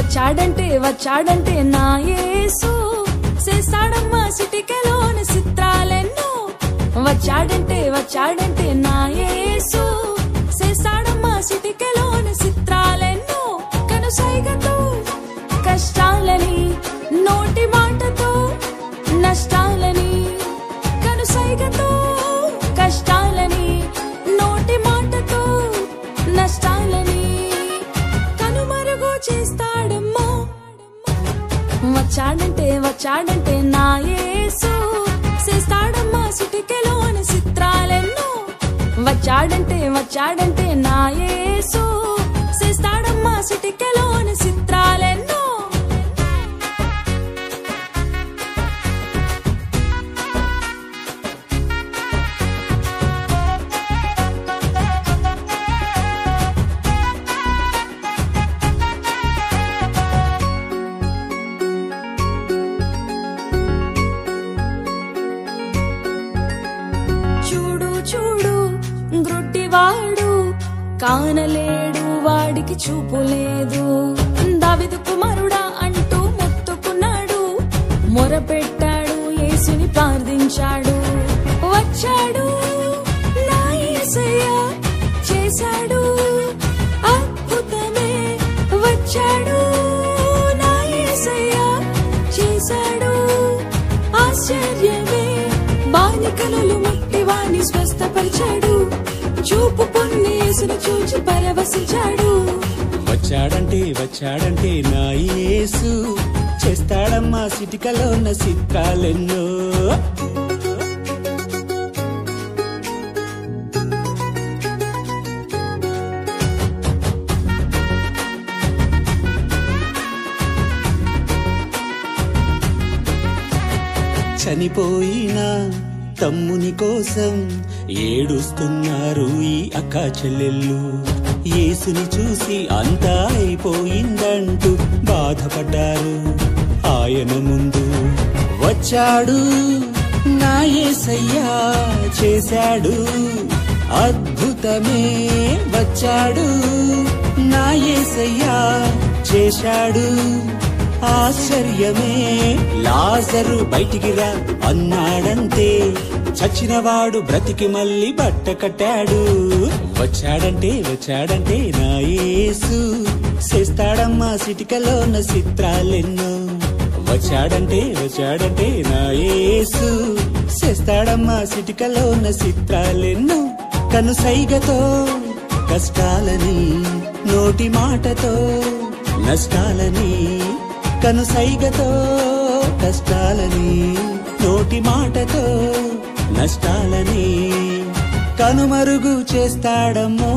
వచ్చాడంటే నా యేసు చేస్తాడమ్మా సిటికెలోని చిత్రాలెన్నో వచ్చాడంటే నా యేసు చేస్తాడమ్మా సిటికెలోని చిత్రాలెన్నో కనుసైగతో కష్టాలని నోటి మాటతో నష్టాలని కనుసైగతో కష్టాలని నోటి మాటతో నష్టాలని కనుమరుగు చేస్తాడమ్మా వచ్చాడంటే నా యేసు చేస్తాడమ్మా సిటికెలోని చిత్రాలెన్నో వచ్చాడంటే నా యేసు చేస్తాడమ్మా సిటికెలోని చిత్రాలెన్నో చూడు గ్రుడ్డివాడు కానలేడు వాడికి చూపు లేదు దావీదు కుమారుడా అంటూ మొత్తుకున్నాడు మొరపెట్టాడు యేసుని ప్రార్థించాడు వచ్చాడు నా యేసయ్య చేశాడు అద్భుతమే వచ్చాడు నా యేసయ్య చేశాడు ఆశ్చర్యమే బాలికలు ముట్టివాణ్ణి స్వస్థపరిచాడు చూపు పొంది యేసుని చూచి పరవశించాడు వచ్చాడంటే నా యేసు చేస్తాడమ్మా సిటికలో ఉన్న చిత్రాలెన్నో చనిపోయిన తమ్ముని కోసం ఏడుస్తున్నారు ఈ అక్క చెల్లెళ్ళు యేసుని చూసి అంతా అయిపోయిందంటూ బాధపడ్డారు ఆయన ముందు వచ్చాడు నా యేసయ్యా చేశాడు అద్భుతమే వచ్చాడు నా యేసయ్యా చేశాడు ఆశ్చర్యమే లాజరు బయటికి రా అన్నాడంతే చచ్చినవాడు బ్రతికి మళ్ళీ బట్ట కట్టాడు వచ్చాడంటే నా యేసు చేస్తాడమ్మా సిటికలో ఉన్న చిత్రాలెన్నో వచ్చాడంటే నా యేసు చేస్తాడమ్మా సిటికలో ఉన్న చిత్రాలెన్నో కనుసైగతో కష్టాలని నోటి మాటతో నష్టాలని కనుసైగతో కష్టాలని నోటి మాటతో నష్టాలని కనుమరుగు చేస్తాడమ్మో